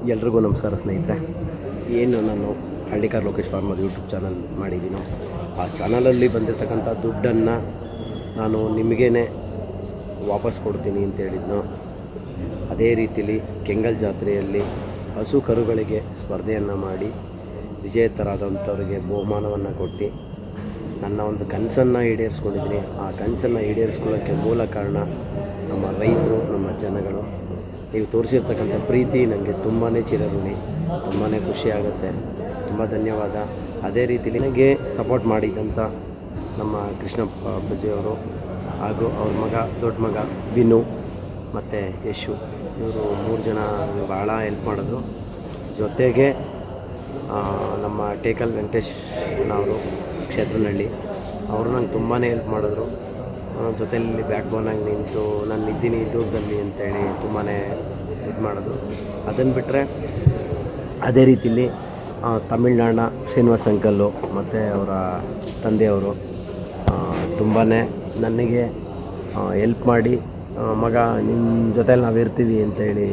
ಎಲ್ರಿಗೂ ನಮಸ್ಕಾರ ಸ್ನೇಹಿತರೆ. ಏನು ನಾನು Hallikar Lokesh farmer YouTube channel ಮಾಡಿದ್ದೀನೋ ಆ ಚಾನಲಲ್ಲಿ ಬಂದಿರತಕ್ಕಂಥ ದುಡ್ಡನ್ನು ನಾನು ನಿಮಗೇ ವಾಪಸ್ ಕೊಡ್ತೀನಿ ಅಂತ ಹೇಳಿದ್ನೋ ಅದೇ ರೀತಿಲಿ ಕೆಂಗಲ್ ಜಾತ್ರೆಯಲ್ಲಿ ಹಸು ಕರುಗಳಿಗೆ ಸ್ಪರ್ಧೆಯನ್ನು ಮಾಡಿ ವಿಜೇತರಾದಂಥವ್ರಿಗೆ ಬಹುಮಾನವನ್ನು ಕೊಟ್ಟು ನನ್ನ ಒಂದು ಕನಸನ್ನು ಈಡೇರಿಸ್ಕೊಂಡಿದ್ದೀನಿ. ಆ ಕನಸನ್ನು ಈಡೇರಿಸ್ಕೊಳ್ಳೋಕ್ಕೆ ಮೂಲ ಕಾರಣ ನಮ್ಮ ರೈತರು, ನಮ್ಮ ಜನಗಳು. ನೀವು ತೋರಿಸಿರ್ತಕ್ಕಂಥ ಪ್ರೀತಿ ನನಗೆ ತುಂಬಾ ಚಿರಋಣಿ, ತುಂಬಾ ಖುಷಿಯಾಗುತ್ತೆ. ತುಂಬ ಧನ್ಯವಾದ. ಅದೇ ರೀತಿ ನನಗೆ ಸಪೋರ್ಟ್ ಮಾಡಿದಂಥ ನಮ್ಮ ಕೃಷ್ಣಪ್ಪ ಅಪ್ಪಾಜಿಯವರು ಹಾಗೂ ಅವ್ರ ಮಗ, ದೊಡ್ಡ ಮಗ ವಿನು ಮತ್ತು ಯಶು, ಇವರು 3 ಜನ ಭಾಳ ಹೆಲ್ಪ್ ಮಾಡಿದ್ರು. ಜೊತೆಗೆ ನಮ್ಮ ಟೇಕಲ್ ವೆಂಕಟೇಶ್ನವರು ಕ್ಷೇತ್ರನಹಳ್ಳಿ, ಅವರು ನಂಗೆ ತುಂಬಾ ಹೆಲ್ಪ್ ಮಾಡಿದ್ರು. ಜೊತೆಯಲ್ಲಿ ಬ್ಯಾಕ್ ಬೋನಾಗಿ ನಿಂತು ನಾನು ಇದ್ದೀನಿ ದೂರದಲ್ಲಿ ಅಂತೇಳಿ ತುಂಬಾ ಇದು ಮಾಡೋದು. ಅದನ್ನು ಬಿಟ್ಟರೆ ಅದೇ ರೀತಿಯಲ್ಲಿ ತಮಿಳ್ನಾಡಿನ ಶ್ರೀನಿವಾಸ್ ಅಂಕಲ್ಲು ಮತ್ತು ಅವರ ತಂದೆಯವರು ತುಂಬಾ ನನಗೆ ಹೆಲ್ಪ್ ಮಾಡಿ, ಮಗ ನಿಮ್ಮ ಜೊತೆಲಿ ನಾವು ಇರ್ತೀವಿ ಅಂತೇಳಿ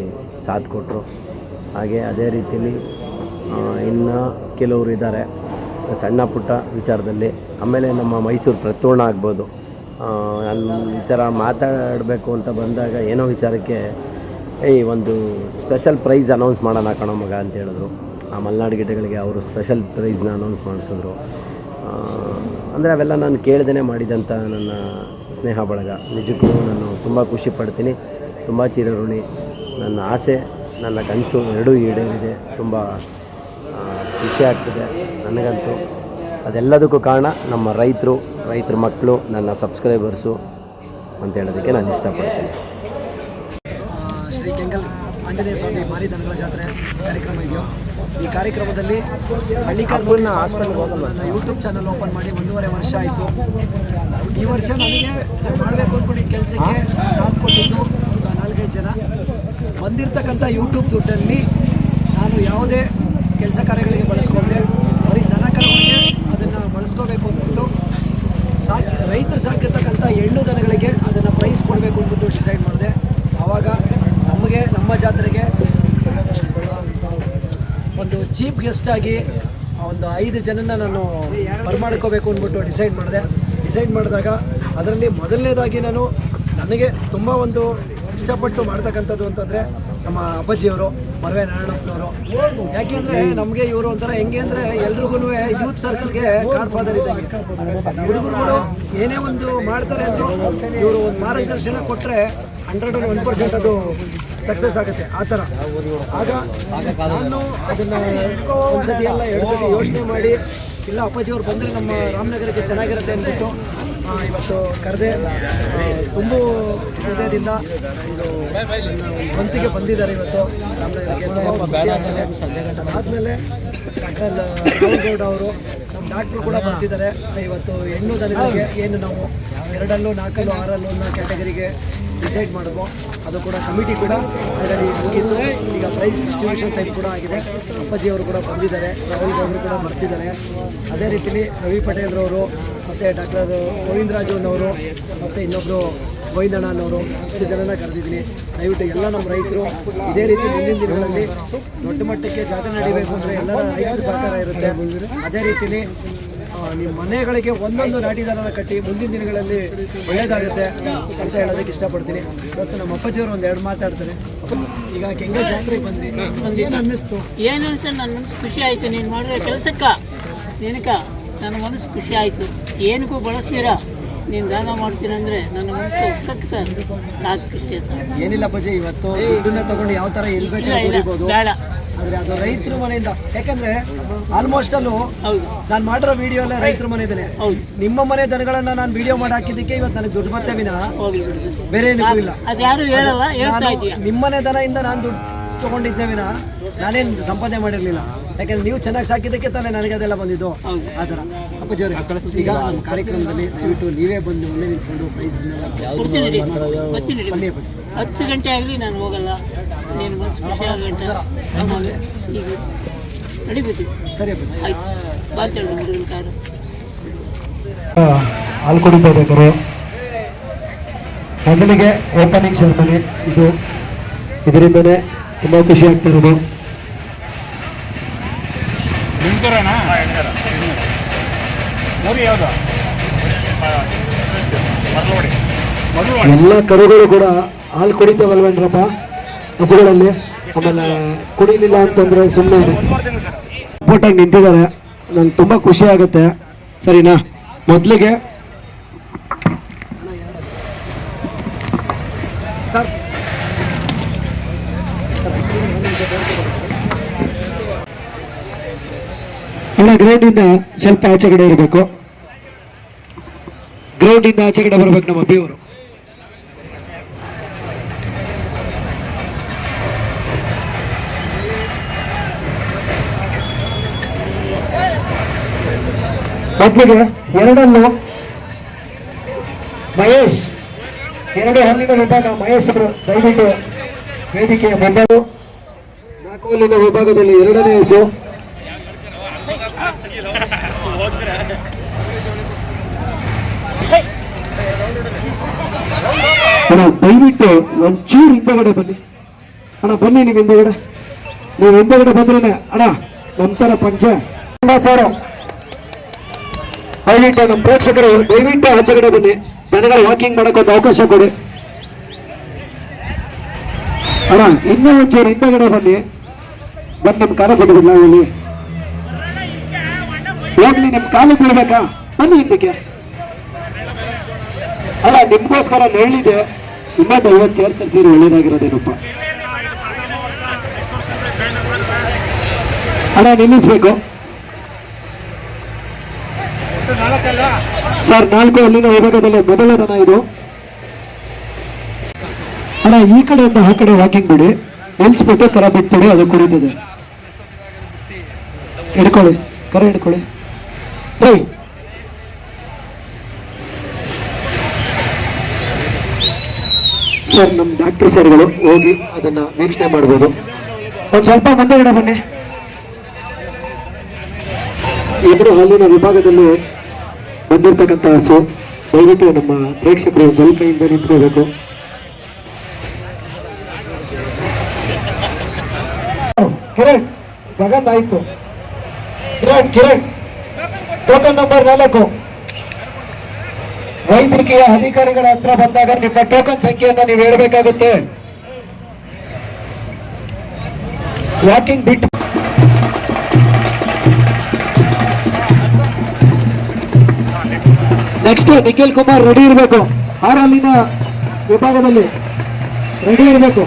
ಸಾಥ್ ಕೊಟ್ಟರು. ಹಾಗೆ ಅದೇ ರೀತಿಯಲ್ಲಿ ಇನ್ನು ಕೆಲವರು ಇದ್ದಾರೆ ಸಣ್ಣ ಪುಟ್ಟ ವಿಚಾರದಲ್ಲಿ. ಆಮೇಲೆ ನಮ್ಮ ಮೈಸೂರು ಪ್ರತೋಣ ಆಗ್ಬೋದು, ನಾನು ಈ ಥರ ಮಾತಾಡಬೇಕು ಅಂತ ಬಂದಾಗ ಏನೋ ವಿಚಾರಕ್ಕೆ ಒಂದು ಸ್ಪೆಷಲ್ ಪ್ರೈಸ್ ಅನೌನ್ಸ್ ಮಾಡೋಣ ಕಣೋ ಮಗ ಅಂತ ಹೇಳಿದ್ರು. ಆ ಮಲೆನಾಡು ಗಿಡಗಳಿಗೆ ಅವರು ಸ್ಪೆಷಲ್ ಪ್ರೈಸ್ನ ಅನೌನ್ಸ್ ಮಾಡಿಸಿದ್ರು. ಅಂದರೆ ಅವೆಲ್ಲ ನಾನು ಕೇಳ್ದೇ ಮಾಡಿದಂಥ ನನ್ನ ಸ್ನೇಹ ಬಳಗ. ನಿಜಕ್ಕೂ ನಾನು ತುಂಬ ಖುಷಿ ಪಡ್ತೀನಿ, ತುಂಬ ಚಿರಋಣಿ. ನನ್ನ ಆಸೆ, ನನ್ನ ಕನಸು ಎರಡೂ ಈಡೇರಿದೆ. ತುಂಬ ಖುಷಿ ಆಗ್ತದೆ ನನಗಂತೂ. ಅದೆಲ್ಲದಕ್ಕೂ ಕಾರಣ ನಮ್ಮ ರೈತರ ಮಕ್ಕಳು, ನನ್ನ ಸಬ್ಸ್ಕ್ರೈಬರ್ಸು ಅಂತ ಹೇಳೋದಕ್ಕೆ ನಾನು ಇಷ್ಟಪಡ್ತೀನಿ. ಶ್ರೀ ಕೆಂಗಲ್ ಆಂಜನೇಯ ಸ್ವಾಮಿ ಮಾರಿ ದನಗಳ ಜಾತ್ರೆ ಕಾರ್ಯಕ್ರಮ ಇದೆಯೋ, ಈ ಕಾರ್ಯಕ್ರಮದಲ್ಲಿ ಹಳ್ಳಿಕಾರ್ ನನ್ನ ಯೂಟ್ಯೂಬ್ ಚಾನಲ್ ಓಪನ್ ಮಾಡಿ 1.5 ವರ್ಷ ಆಯಿತು. ಈ ವರ್ಷ ನನಗೆ ಮಾಡಬೇಕು ಅಂದ್ಕೊಂಡಿದ್ದ ಕೆಲಸಕ್ಕೆ ಸಾಥ್ ಕೊಟ್ಟಿದ್ದು 4-5 ಜನ. ಬಂದಿರತಕ್ಕಂಥ ಯೂಟ್ಯೂಬ್ ದುಡ್ಡಲ್ಲಿ ನಾನು ಯಾವುದೇ ಕೆಲಸ ಕಾರ್ಯಗಳಿಗೆ ಬಳಸ್ಕೊಂಡೆ, ಬರೀ ದನ ಕರುಗಳಿಗೆ ಅದನ್ನು ಬಳಸ್ಕೋಬೇಕು ಅಂದ್ಬಿಟ್ಟು ರೈತರು ಸಾಕಿರ್ತಕ್ಕಂಥ ಹೆಣ್ಣು ದನಗಳಿಗೆ ಅದನ್ನು ಪ್ರೈಸ್ ಕೊಡಬೇಕು ಅಂದ್ಬಿಟ್ಟು ಡಿಸೈಡ್ ಮಾಡಿದೆ. ಆವಾಗ ನಮ್ಮ ಜಾತ್ರೆಗೆ ಒಂದು ಚೀಫ್ ಗೆಸ್ಟಾಗಿ ಒಂದು 5 ಜನನ ನಾನು ಬರಮಾಡ್ಕೋಬೇಕು ಅಂದ್ಬಿಟ್ಟು ಡಿಸೈಡ್ ಮಾಡಿದಾಗ ಅದರಲ್ಲಿ ಮೊದಲನೇದಾಗಿ ನನಗೆ ತುಂಬ ಒಂದು ಇಷ್ಟಪಟ್ಟು ಮಾಡ್ತಕ್ಕಂಥದ್ದು ಅಂತಂದರೆ ನಮ್ಮ ಅಪ್ಪಾಜಿಯವರು, ಮರವೆ ನಾರಾಯಣಪ್ಪನವರು. ಯಾಕೆಂದರೆ ನಮಗೆ ಇವರು ಒಂಥರ ಹೆಂಗೆ ಅಂದರೆ ಎಲ್ರಿಗೂ ಯೂತ್ ಸರ್ಕಲ್ಗೆ ಗಾಡ್ ಫಾದರ್ ಇದ್ದಂಗೆ. ಹುಡುಗರುಗಳು ಏನೇ ಒಂದು ಮಾಡ್ತಾರೆ ಅಂದರೂ ಇವರು ಒಂದು ಮಾರ್ಗದರ್ಶನ ಕೊಟ್ಟರೆ 101% ಅದು ಸಕ್ಸಸ್ ಆಗುತ್ತೆ. ಆ ಥರ ಆಗ ನಾನು ಅದನ್ನು 1 ಸತಿ ಅಲ್ಲ 2 ಸತಿ ಯೋಚನೆ ಮಾಡಿ, ಇಲ್ಲ ಅಪ್ಪಾಜಿಯವ್ರು ಬಂದರೆ ನಮ್ಮ ರಾಮನಗರಕ್ಕೆ ಚೆನ್ನಾಗಿರುತ್ತೆ ಅಂದ್ಬಿಟ್ಟು ಇವತ್ತು ಕರೆದೆ. ತುಂಬ ಹೃದಯದಿಂದ ಇದು ಮಂತಿಗೆ ಬಂದಿದ್ದಾರೆ ಇವತ್ತು ರಾಮನಗರಕ್ಕೆ. ತುಂಬ ಖುಷಿ ಆಗ್ತದೆ. ಅದಾದಮೇಲೆ ಡಾಕ್ಟರ್ ರಾಹುಲ್ ಗೌಡ ಅವರು, ನಮ್ಮ ಡಾಕ್ಟ್ರು ಕೂಡ ಬರ್ತಿದ್ದಾರೆ. ಇವತ್ತು ಹೆಣ್ಣು ದನಗಳಿಗೆ ಏನು ನಾವು 2, 4, 6 ಅನ್ನೋ ಕ್ಯಾಟಗರಿಗೆ ಡಿಸೈಡ್ ಮಾಡಿದ್ವು. ಅದು ಕೂಡ ಕಮಿಟಿ ಕೂಡ ಆಲ್ರೆಡಿ ಮುಗಿತು. ಈಗ ಪ್ರೈಸ್ ಡಿಸ್ಟ್ರಿಬ್ಯೂಷನ್ ಟೈಮ್ ಕೂಡ ಆಗಿದೆ. ಅಪ್ಪಾಜಿಯವರು ಕೂಡ ಬಂದಿದ್ದಾರೆ, ರಾಹುಲ್ ಗೌಡರು ಕೂಡ ಬರ್ತಿದ್ದಾರೆ. ಅದೇ ರೀತಿಯಲ್ಲಿ ರವಿ ಪಟೇಲ್ರವರು ಮತ್ತು ಡಾಕ್ಟರ್ ಗೋವಿಂದರಾಜನವರು ಮತ್ತು ಇನ್ನೊಬ್ಬರು ಗೋವಿಂದಣ್ಣನವರು, ಇಷ್ಟು ಜನನ ಕರೆದಿದ್ದೀನಿ. ದಯವಿಟ್ಟು ಎಲ್ಲ ನಮ್ಮ ರೈತರು ಇದೇ ರೀತಿ ಮುಂದಿನ ದಿನಗಳಲ್ಲಿ ದೊಡ್ಡ ಮಟ್ಟಕ್ಕೆ ಜಾತ್ರೆ ನಡೀಬೇಕು ಅಂದರೆ ಎಲ್ಲರ ರೈತರ ಸಹಕಾರ ಇರುತ್ತೆ. ಅದೇ ರೀತಿಯಲ್ಲಿ ನಿಮ್ಮ ಮನೆಗಳಿಗೆ ಒಂದೊಂದು ನಾಟಿ ದನನ ಕಟ್ಟಿ ಮುಂದಿನ ದಿನಗಳಲ್ಲಿ ಒಳ್ಳೆಯದಾಗುತ್ತೆ ಅಂತ ಹೇಳೋದಕ್ಕೆ ಇಷ್ಟಪಡ್ತೀನಿ. ಇವತ್ತು ನಮ್ಮ ಅಪ್ಪಾಜಿಯವರು 1-2 ಮಾತಾಡ್ತಾರೆ. ಈಗ ಕೆಂಗಲ್ ಜಾತ್ರೆಗೆ ಬಂದ್ರಿ, ನನಗೆ ಏನು ಅನ್ನಿಸ್ತು? ಏನು ಅನ್ಸ, ನನ್ನ ಮನಸ್ಸು ಖುಷಿ ಆಯಿತು. ನೀನು ಮಾಡಿರೋ ಕೆಲಸಕ್ಕೆ ನನ್ನ ಮನಸ್ಸು ಖುಷಿ ಆಯಿತು. ಏನಕ್ಕೂ ಬಳಸ್ತೀರಾ, ನೀನು ದಾನ ಮಾಡ್ತೀನಂದರೆ ನನ್ನ ಮನಸ್ಸು ಸಾಕು ಇಷ್ಟೇ ಸರ್. ಏನಿಲ್ಲ ಅಪ್ಪಾಜಿ, ಇವತ್ತು ದುಡ್ಡನ್ನ ತಗೊಂಡು ಯಾವ ಥರ ಎಲ್ಲಿ ಬೇಕಾಗ್ಬೋದು, ಬೇಡ. ಆದರೆ ಅದು ರೈತರ ಮನೆಯಿಂದ, ಯಾಕಂದರೆ ಆಲ್ಮೋಸ್ಟ್ ಅಲ್ಲೂ ನಾನು ಮಾಡಿರೋ ವಿಡಿಯೋ ಎಲ್ಲ ರೈತರ ಮನೆ ಇದ್ದೇನೆ. ನಿಮ್ಮ ಮನೆ ದನಗಳನ್ನು ನಾನು ವಿಡಿಯೋ ಮಾಡಿ ಹಾಕಿದ್ದಕ್ಕೆ ಇವತ್ತು ನನಗೆ ದುಡ್ಡು ಬರ್ತೇ ವಿನ ಬೇರೆ ಏನಕ್ಕೂ ಇಲ್ಲ. ನಿಮ್ಮನೆ ದನದಿಂದ ನಾನು ದುಡ್ಡು ತೊಗೊಂಡಿದ್ದೆ ವಿನ ನಾನೇನು ಸಂಪಾದನೆ ಮಾಡಿರಲಿಲ್ಲ. ಯಾಕೆಂದ್ರೆ ನೀವು ಚೆನ್ನಾಗಿ ಸಾಕಿದ್ದಕ್ಕೆ ತಾನೇ ನನಗೆ ಅದೆಲ್ಲ ಬಂದಿದ್ದು. ಆ ಥರ ಅಪ್ಪಾಜಿಯವ್ರೆ, ಈಗ ನಮ್ಮ ಕಾರ್ಯಕ್ರಮದಲ್ಲಿ ದಯವಿಟ್ಟು ನೀವೇ ಬಂದು ಮುಂದೆ ನಿಂತ್ಕೊಂಡು ಪ್ರೈಸ್ ಬನ್ನಿ ಅಪ್ಪಾಜಿ. 10 ಗಂಟೆ ಆಗಲಿ ನಾನು ಹೋಗಲ್ಲ. ನೀನು ಖುಷಿ ಆಗಂಟ ಈಗ ನಡಿಬೇಕು. ಸರಿ ಅಪ್ಪಾಜಿ, ಆಯ್ತು. ಮಾತಾಡೋದು ಕಾರು ಹಾಲು ಕುಡಿತಾ ಬೇಕಾರು ಮೊದಲಿಗೆ ಓಪನಿಂಗ್ ಸೆರೆಮನಿ ಇದರಿಂದನೇ ತುಂಬ ಖುಷಿ ಆಗ್ತಿರೋದು. ನಿಮ್ದೂರನಾ? ಊರು ಯಾವುದು? ಮರಳವಾಡಿ. ಎಲ್ಲ ಕರುಗಳು ಕೂಡ ಹಾಲು ಕುಡಿತಾವಲ್ವೇನ್ರಪ್ಪ ಹಸುಗಳಲ್ಲಿ? ಆಮೇಲೆ ಕುಡಿಲಿಲ್ಲ ಅಂತಂದ್ರೆ ಸುಮ್ಮನೆ ಸಪೋರ್ಟಾಗಿ ನಿಂತಿದ್ದಾರೆ. ನಂಗೆ ತುಂಬ ಖುಷಿ ಆಗುತ್ತೆ. ಸರಿನಾ? ಮೊದಲಿಗೆ ಅಣ್ಣ ಗ್ರೌಂಡಿಂದ ಸ್ವಲ್ಪ ಆಚೆ ಕಡೆ ಇರಬೇಕು. ಗ್ರೌಂಡಿಂದ ಆಚೆ ಕಡೆ ಬರ್ಬೇಕು ನಮ್ಮ ಅಬ್ಬಿಯವರು. ಮೊದಲಿಗೆ ಎರಡಲ್ಲೂ ಮಹೇಶ್, ಎರಡು ಹಲ್ಲಿನ ವಿಭಾಗ ಮಹೇಶ್ ಅವರು ದಯವಿಟ್ಟು ವೇದಿಕೆಯ ಮುಂಬರು. 4 ಹಲ್ಲಿನ ವಿಭಾಗದಲ್ಲಿ 2ನೇ ಹೆಸರು. ಅಣ್ಣ ದಯವಿಟ್ಟು ಒಂಚೂರು ಹಿಂದಗಡೆ ಬನ್ನಿ. ಅಣ್ಣ ಬನ್ನಿ, ನೀವು ಹಿಂದಗಡೆ ಬಂದ್ರೇನೆ ಅಣ್ಣ ನಂತರ ಪಂಚ ಸರ್. ದಯವಿಟ್ಟು ನಮ್ಮ ಪ್ರೇಕ್ಷಕರು ದಯವಿಟ್ಟು ಆಚೆ ಕಡೆ ಬನ್ನಿ. ಜನಗಳ ವಾಕಿಂಗ್ ಮಾಡಕ್ಕೆ ಒಂದು ಅವಕಾಶ ಕೊಡಿ ಅಣ್ಣ. ಇನ್ನೂ ಒಂಚೂರು ಹಿಂದಗಡೆ ಬನ್ನಿ. ಬಂದು ನಮ್ಮ ಕಾಲ ಕೊಟ್ಬಿಡ್ಲ ಇಲ್ಲಿ ಹೋಗ್ಲಿ. ನಿಮ್ಮ ಕಾಲಿಗೆ ಬೀಳ್ಬೇಕಾ? ಬನ್ನಿ ಹಿಂದಕ್ಕೆ. ಅಲ್ಲ, ನಿಮ್ಗೋಸ್ಕರ ನೆರಳಿದೆ. 50 ಚೇರ್ ತರಿಸಿರಿ, ಒಳ್ಳೇದಾಗಿರೋದೇನಪ್ಪ ಅಣ್ಣ. ನಿಲ್ಲಿಸ್ಬೇಕು ಸರ್. 4 ಹಲ್ಲಿನ ವಿಭಾಗದಲ್ಲಿ ಮೊದಲ ದನ ಇದು ಅಣ್ಣ. ಈ ಕಡೆಯಿಂದ ಆ ಕಡೆ ವಾಕಿಂಗ್ ಬಿಡಿ, ನಿಲ್ಲಿಸ್ಬಿಟ್ಟು ಕರ ಬಿಟ್ಬಿಡಿ, ಅದು ಕುಡಿತದೆ. ಹಿಡ್ಕೊಳ್ಳಿ, ಕರ ಹಿಡ್ಕೊಳ್ಳಿ ರೈ. ಸರ್, ನಮ್ಮ ಡಾಕ್ಟರ್ ಸರ್ಗಳು ಹೋಗಿ ಅದನ್ನ ವೀಕ್ಷಣೆ ಮಾಡ್ಬೋದು. ಒಂದು ಸ್ವಲ್ಪ ಮುಂದೆಗಡೆ ಬನ್ನಿ. 2 ಹಾಲಿನ ವಿಭಾಗದಲ್ಲಿ ಬಂದಿರತಕ್ಕಂಥ ಹಸು. ದಯವಿಟ್ಟು ನಮ್ಮ ಪ್ರೇಕ್ಷಕರು ಸ್ವಲ್ಪ ಹಿಂದೆ ನಿಂತ್ಕೋಬೇಕು. ಕಿರಣ್ ಗಗನ್ ಆಯ್ತು. Kiran token number 4. ವೈದ್ಯಕೀಯ ಅಧಿಕಾರಿಗಳ ಹತ್ರ ಬಂದಾಗ ನಿಮ್ಮ ಟೋಕನ್ ಸಂಖ್ಯೆಯನ್ನು ನೀವು ಹೇಳಬೇಕಾಗುತ್ತೆ. ವಾಕಿಂಗ್ ಬಿಟ್ಟು ನೆಕ್ಸ್ಟ್ ನಿಖಿಲ್ ಕುಮಾರ್ ರೆಡಿ ಇರಬೇಕು. 6 ಹಲ್ಲಿನ ವಿಭಾಗದಲ್ಲಿ ರೆಡಿ ಇರಬೇಕು.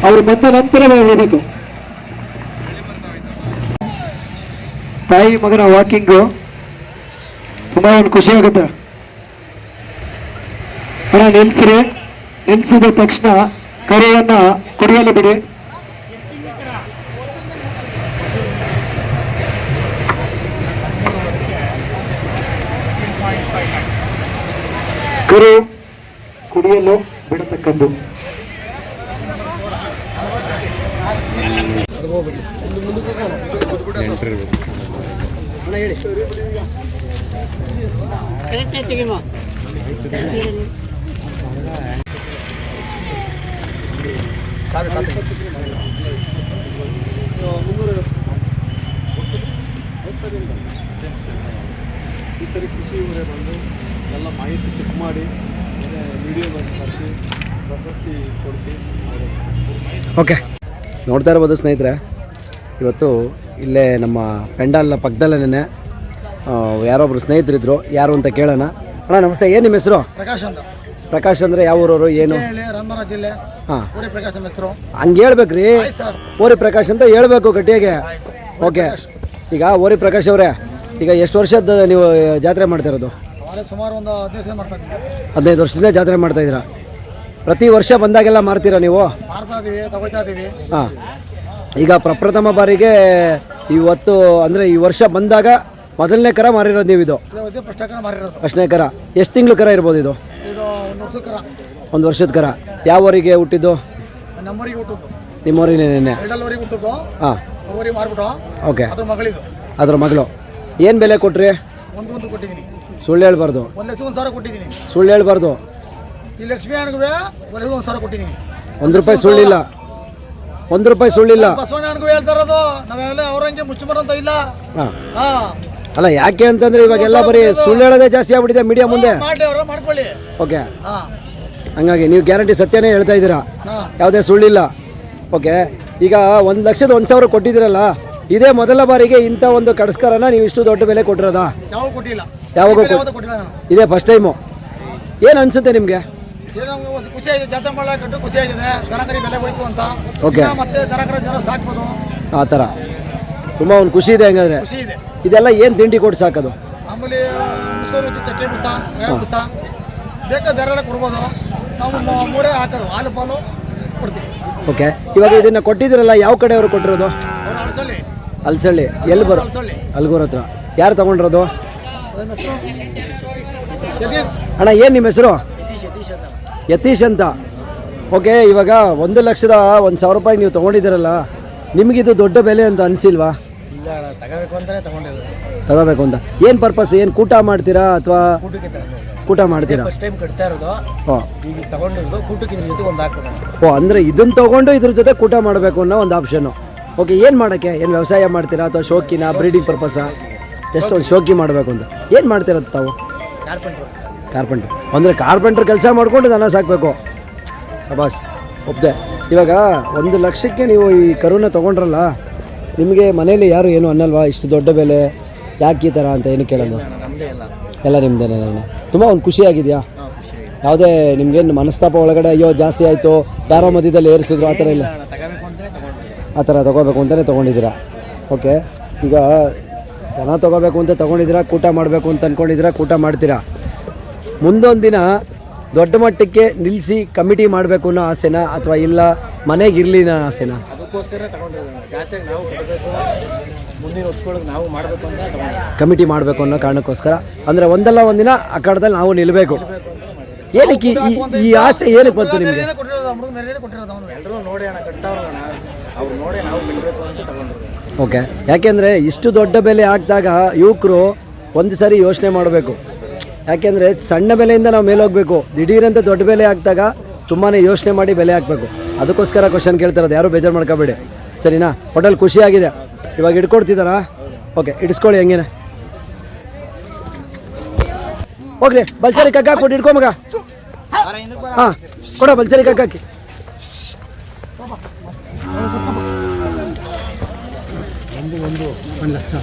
ಅವ್ರು ಬಂದ ನಂತರವೇ ಹೋಗಬೇಕು. ತಾಯಿ ಮಗನ ವಾಕಿಂಗು ತುಂಬಾ ಒಂದು ಖುಷಿ ಆಗುತ್ತೆ ಅಣ್ಣ. ನಿಲ್ಸ್ರಿ. ನಿಲ್ಸಿದ ತಕ್ಷಣ ಕರುವನ್ನ ಕುಡಿಯಲು ಬಿಡಿ. ಕರು ಕುಡಿಯಲು ಬಿಡತಕ್ಕದ್ದು. ಕರೆಕ್ಟಾಗಿ ತೆಗಿಮ. ಈ ಸರಿ ಕೃಷಿ ಇವರೇ ಬಂದು ಎಲ್ಲ ಮಾಹಿತಿ ಚೆಕ್ ಮಾಡಿ ವಿಡಿಯೋ ಮಾಡಿಸಿ ಪ್ರಶಸ್ತಿ ಕೊಡಿಸಿ. ಓಕೆ, ನೋಡ್ತಾ ಇರ್ಬೋದು ಸ್ನೇಹಿತರೆ, ಇವತ್ತು ಇಲ್ಲೇ ನಮ್ಮ ಪೆಂಡಾಲ್ನ ಪಕ್ಕದಲ್ಲೇ ಯಾರೊಬ್ಬರು ಸ್ನೇಹಿತರಿದ್ರು. ಯಾರು ಅಂತ ಕೇಳೋಣ. ಅಣ್ಣ ನಮಸ್ತೆ, ಏನು ನಿಮ್ಮ ಹೆಸರು? ಪ್ರಕಾಶ್ ಅಂತ. ಪ್ರಕಾಶ್ ಅಂದರೆ ಯಾವ ಊರವರು? ಏನು? ರಾಮನಗರ ಜಿಲ್ಲೆ. ಹಾಂ, ಊರಿ ಪ್ರಕಾಶ್ ನಮ್ಮ ಹೆಸರು. ಹಂಗೆ ಹೇಳ್ಬೇಕ್ರಿ. ಓರಿ ಪ್ರಕಾಶ್ ಅಂತ ಹೇಳ್ಬೇಕು ಗಟ್ಟಿಯಾಗೆ. ಓಕೆ, ಈಗ ಓರಿ ಪ್ರಕಾಶ್ ಅವರೇ, ಈಗ ಎಷ್ಟು ವರ್ಷದ ನೀವು ಜಾತ್ರೆ ಮಾಡ್ತಾ ಇರೋದು? ಸುಮಾರು ಒಂದು 15 ಮಾಡ್ತಾ ಇದ್ದೀವಿ. 15 ವರ್ಷದಿಂದ ಜಾತ್ರೆ ಮಾಡ್ತಾ ಇದ್ದೀರಾ? ಪ್ರತಿ ವರ್ಷ ಬಂದಾಗೆಲ್ಲ ಮಾರ್ತೀರಾ ನೀವು? ಮಾರ್ತಾ ಇದೀವಿ, ತಗೋತಾ ಇದೀವಿ. ಹಾಂ, ಈಗ ಪ್ರಪ್ರಥಮ ಬಾರಿಗೆ ಇವತ್ತು ಅಂದರೆ ಈ ವರ್ಷ ಬಂದಾಗ ಮೊದಲನೇ ಕರ ಮಾರಿರೋದು ನೀವು? ಇದು ಫಸ್ಟ್ನೇ ಕರ. ಎಷ್ಟು ತಿಂಗಳು ಕರ ಇರ್ಬೋದು ಇದು? 1 ವರ್ಷದ ಕರ. ಯಾವ ಊರಿಗೆ ಹುಟ್ಟಿದ್ದು? ನಿಮ್ಮೂರಿಗೆ ನೆನ್ನೆ. ಹಾಂ, ಓಕೆ. ಅದ್ರ ಮಗಳು ಏನು ಬೆಲೆ ಕೊಟ್ರಿ? ಸುಳ್ಳು ಹೇಳ್ಬಾರ್ದು. ಸುಳ್ಳು ಹೇಳ್ಬಾರ್ದು. ಈ ಲಕ್ಷ್ಮಿ ಹಣ್ಣಿಗೆ 1,000 ಕೊಟ್ಟಿದ್ದೀನಿ. 1 ರೂಪಾಯಿ ಸುಳ್ಳಿಲ್ಲ. ₹1 ಸುಳ್ಳಿಲ್ಲ. ಬಸವಣ್ಣನಿಗೂ ಹೇಳ್ತಾ ಇರೋದು, ನಾವೆಲ್ಲ ಅವ್ರಂಗೆ ಮುಚ್ಚುಮರಂತ ಇಲ್ಲ. ಹಾಂ, ಹಾ, ಅಲ್ಲ ಯಾಕೆ ಅಂತಂದ್ರೆ ಇವಾಗೆಲ್ಲ ಬರೀ ಸುಳ್ಳು ಹೇಳೋದೇ ಜಾಸ್ತಿ ಆಗ್ಬಿಟ್ಟಿದೆ ಮೀಡಿಯಾ ಮುಂದೆ. ಮಾಡಿ ಅವ್ರ ಮಾಡ್ಕೊಳ್ಳಿ. ಓಕೆ, ಹಾ, ಹಂಗಾಗಿ ನೀವು ಗ್ಯಾರಂಟಿ ಸತ್ಯನೇ ಹೇಳ್ತಾ ಇದ್ದೀರಾ, ಹಾ. ಯಾವುದೇ ಸುಳ್ಳಿಲ್ಲ. ಓಕೆ, ಈಗ 1,01,000 ಕೊಟ್ಟಿದ್ದೀರಲ್ಲ, ಇದೇ ಮೊದಲ ಬಾರಿಗೆ ಇಂಥ ಒಂದು ಕಡಸ್ಕರನ ನೀವು ಇಷ್ಟು ದೊಡ್ಡ ಬೆಲೆ ಕೊಟ್ಟಿರೋದಾ? ಯಾವಾಗ ಕೊಟ್ಟಿಲ್ಲ, ಯಾವಾಗ ಯಾವತ್ತೂ ಕೊಟ್ಟಿಲ್ಲ ನಾನು. ಇದೇ ಫಸ್ಟ್ ಟೈಮು. ಏನು ಅನ್ಸುತ್ತೆ ನಿಮಗೆ? ಏನೋ ನಮ್ಗೆ ಒಂದು ಖುಷಿ ಆಗಿದೆ, ಜಾತ್ರೆ ಮಾಡಕ್ಕೆ ಖುಷಿ ಆಗಿದೆ, ದನಕರಿ ಬೆಲೆ ಹೋಯ್ತು ಅಂತ. ಓಕೆ. ಇನ್ನ ಮತ್ತೆ ದನಕರ ಜನ ಸಾಕ್ಬೋದು, ಆ ಥರ ತುಂಬ ಒಂದು ಖುಷಿ ಇದೆ ಹಂಗಾದ್ರೆ. ಖುಷಿ ಇದೆ. ಇದೆಲ್ಲ ಏನು ತಿಂಡಿ ಕೊಟ್ಟು ಸಾಕೋದು? ಆಮೇಲೆ ಮುಸ್ಕೋರು ರುಚಿ ಚಕ್ಕೆ ಬುಸ, ರೇವ್ ಬುಸ ಬೇಕಾದ ಬೇರೆ ಕೊಡ್ಬೋದು. ನಾವು ಮೂರೇ ಹಾಕೋದು, ಹಾಲು ಪಾಲು ಕೊಡ್ತೀವಿ. ಓಕೆ, ಇವಾಗ ಇದನ್ನು ಕೊಟ್ಟಿದ್ದೀರಲ್ಲ, ಯಾವ ಕಡೆಯವರು ಕೊಟ್ಟಿರೋದು? ಅವ್ರು ಅಳಸಳ್ಳಿ, ಅಲ್ಸಳ್ಳಿ. ಎಲ್ಲಿ ಬರೋ? ಅಳಸಳ್ಳಿ. ಅಲ್ಗೂರ್ ಹತ್ರ. ಯಾರು ತೊಗೊಂಡಿರೋದು? ಅದನ್ನ ಹೆಸರು ಯತೀಶ್. ಅಣ್ಣ, ಏನು ನಿಮ್ಮ ಹೆಸರು? ಯತೀಶ್ ಅಂತ. ಓಕೆ, ಇವಾಗ 1,01,000 ನೀವು ತೊಗೊಂಡಿದ್ದೀರಲ್ಲ, ನಿಮಗಿದು ದೊಡ್ಡ ಬೆಲೆ ಅಂತ ಅನಿಸಿಲ್ವಾ? ಇಲ್ಲ, ತಗೋಬೇಕು ಅಂತಲೇ ತಗೊಂಡಿದ್ದು. ತಗೋಬೇಕು ಅಂತ ಏನು ಪರ್ಪಸ್? ಏನು ಕೂಟ ಮಾಡ್ತೀರಾ ಅಥವಾ ಊಟಕ್ಕೆ ತಗೊಂಡಿದ್ದು. ಕೂಟ ಮಾಡ್ತೀರಾ? ಫಸ್ಟ್ ಟೈಮ್ ಕಟ್ತಾ ಇರೋದು, ಓ ಈಗ ತಗೊಂಡಿರೋದು ಊಟಕ್ಕೆ ಇದ್ರ ಜೊತೆ ಒಂದು ಹಾಕೋಣ. ಓ, ಅಂದರೆ ಇದನ್ನು ತೊಗೊಂಡು ಇದ್ರ ಜೊತೆ ಕೂಟ ಮಾಡಬೇಕು ಅನ್ನೋ ಒಂದು ಆಪ್ಷನ್ನು. ಓಕೆ, ಏನು ಮಾಡೋಕ್ಕೆ? ಏನು ವ್ಯವಸಾಯ ಮಾಡ್ತೀರಾ ಅಥವಾ ಶೋಕಿನ ಬ್ರೀಡಿಂಗ್ ಪರ್ಪಸ್ಸಾ? ಜಸ್ಟ್ ಒಂದು ಶೋಕಿ ಮಾಡಬೇಕು ಅಂತ. ಏನು ಮಾಡ್ತೀರ ತಾವು? ಕಾರ್ಪೆಂಟ್ರು. ಅಂದರೆ ಕಾರ್ಪೆಂಟ್ರ್ ಕೆಲಸ ಮಾಡಿಕೊಂಡು ದನ ಸಾಕಬೇಕು. ಸಬಾಸ್, ಒಪ್ದೆ. ಇವಾಗ 1,00,000ಕ್ಕೆ ನೀವು ಈ ಕರುನ ತೊಗೊಂಡ್ರಲ್ಲ, ನಿಮಗೆ ಮನೇಲಿ ಯಾರು ಏನು ಅನ್ನಲ್ವಾ ಇಷ್ಟು ದೊಡ್ಡ ಬೆಲೆ ಯಾಕೆ ಈ ಥರ ಅಂತ? ಏನು ಕೇಳಲ್ವ? ಎಲ್ಲ ನಿಮ್ಮದೇನೆ. ತುಂಬ ಒಂದು ಖುಷಿಯಾಗಿದೆಯಾ? ಯಾವುದೇ ನಿಮಗೇನು ಮನಸ್ತಾಪ ಒಳಗಡೆ ಅಯ್ಯೋ ಜಾಸ್ತಿ ಆಯಿತು, ಯಾರೋ ಮಧ್ಯದಲ್ಲಿ ಏರಿಸಿದ್ರು ಆ ಥರ ಇಲ್ಲ? ಆ ಥರ ತೊಗೋಬೇಕು ಅಂತಲೇ ತೊಗೊಂಡಿದ್ದೀರಾ? ಓಕೆ, ಈಗ ದನ ತೊಗೋಬೇಕು ಅಂತ ತೊಗೊಂಡಿದ್ದೀರಾ, ಕೂಟ ಮಾಡಬೇಕು ಅಂತ ಅಂದ್ಕೊಂಡಿದ್ದೀರಾ, ಕೂಟ ಮಾಡ್ತೀರಾ. ಮುಂದೊಂದು ದಿನ ದೊಡ್ಡ ಮಟ್ಟಕ್ಕೆ ನಿಲ್ಲಿಸಿ ಕಮಿಟಿ ಮಾಡಬೇಕು ಅನ್ನೋ ಆಸೆನಾ ಅಥವಾ ಇಲ್ಲ ಮನೆಗಿರ್ಲಿನ ಆಸೆನಾ? ಅದಕ್ಕೋಸ್ಕರ ತಗೊಂಡಿರೋದು. ಜಾತ್ರೆಗೆ ನಾವು ಕಟ್ಟಬೇಕು, ಮುಂದಿನ ವರ್ಷಗಳಿಗೆ ನಾವು ಮಾಡಬೇಕು ಅಂತ ತಗೊಂಡು. ಕಮಿಟಿ ಮಾಡಬೇಕು ಅನ್ನೋ ಕಾರಣಕ್ಕೋಸ್ಕರ. ಅಂದರೆ ಒಂದಲ್ಲ ಒಂದಿನ ಆ ಕಡದಲ್ಲಿ ನಾವು ನಿಲ್ಲಬೇಕು. ಏನಕ್ಕೆ ಈ ಆಸೆ ಏನಕ್ಕೆ ಬಂತು ನಿಮಗೆ? ಕೊಟ್ಟಿರೋದು ಅವನು ಎಲ್ಲರೂ ನೋಡಿ ಅಣ್ಣ ಕಟ್ತಾವ್ರಣ್ಣ, ಅವ್ರು ನೋಡಿ ನಾವು ಕಟ್ಟಬೇಕು ಅಂತ ತಗೊಂಡ್ರು. ಓಕೆ, ಯಾಕೆಂದರೆ ಇಷ್ಟು ದೊಡ್ಡ ಬೆಲೆ ಹಾಕಿದಾಗ ಯುವಕರು ಒಂದು ಸಾರಿ ಯೋಚನೆ ಮಾಡಬೇಕು. ಯಾಕೆಂದರೆ ಸಣ್ಣ ಬೆಲೆಯಿಂದ ನಾವು ಮೇಲೆ ಹೋಗಬೇಕು. ದಿಢೀರಂತ ದೊಡ್ಡ ಬೆಲೆ ಹಾಕಿದಾಗ ತುಂಬಾ ಯೋಚನೆ ಮಾಡಿ ಬೆಲೆ ಹಾಕಬೇಕು. ಅದಕ್ಕೋಸ್ಕರ ಕ್ವಶನ್ ಕೇಳ್ತಿರೋದು, ಯಾರು ಬೇಜಾರು ಮಾಡ್ಕೋಬೇಡಿ, ಸರಿನಾ? ಹೋಟೆಲ್ ಖುಷಿಯಾಗಿದೆ. ಇವಾಗ ಇಟ್ಕೊಡ್ತಿದ್ದಾರಾ? ಓಕೆ, ಇಡಿಸ್ಕೊಳ್ಳಿ ಹೆಂಗೇನೆ. ಹೋಗ್ರಿ, ಬಲ್ಚರಿ ಕಗ್ಗ ಕೊಟ್ಟು ಇಟ್ಕೊ ಮಗ. ಹಾಂ, ಕೊಡ ಬಲ್ಚರಿ ಕಗ್ಗಾಕಿ. ಒಂದು 1 ಲಕ್ಷ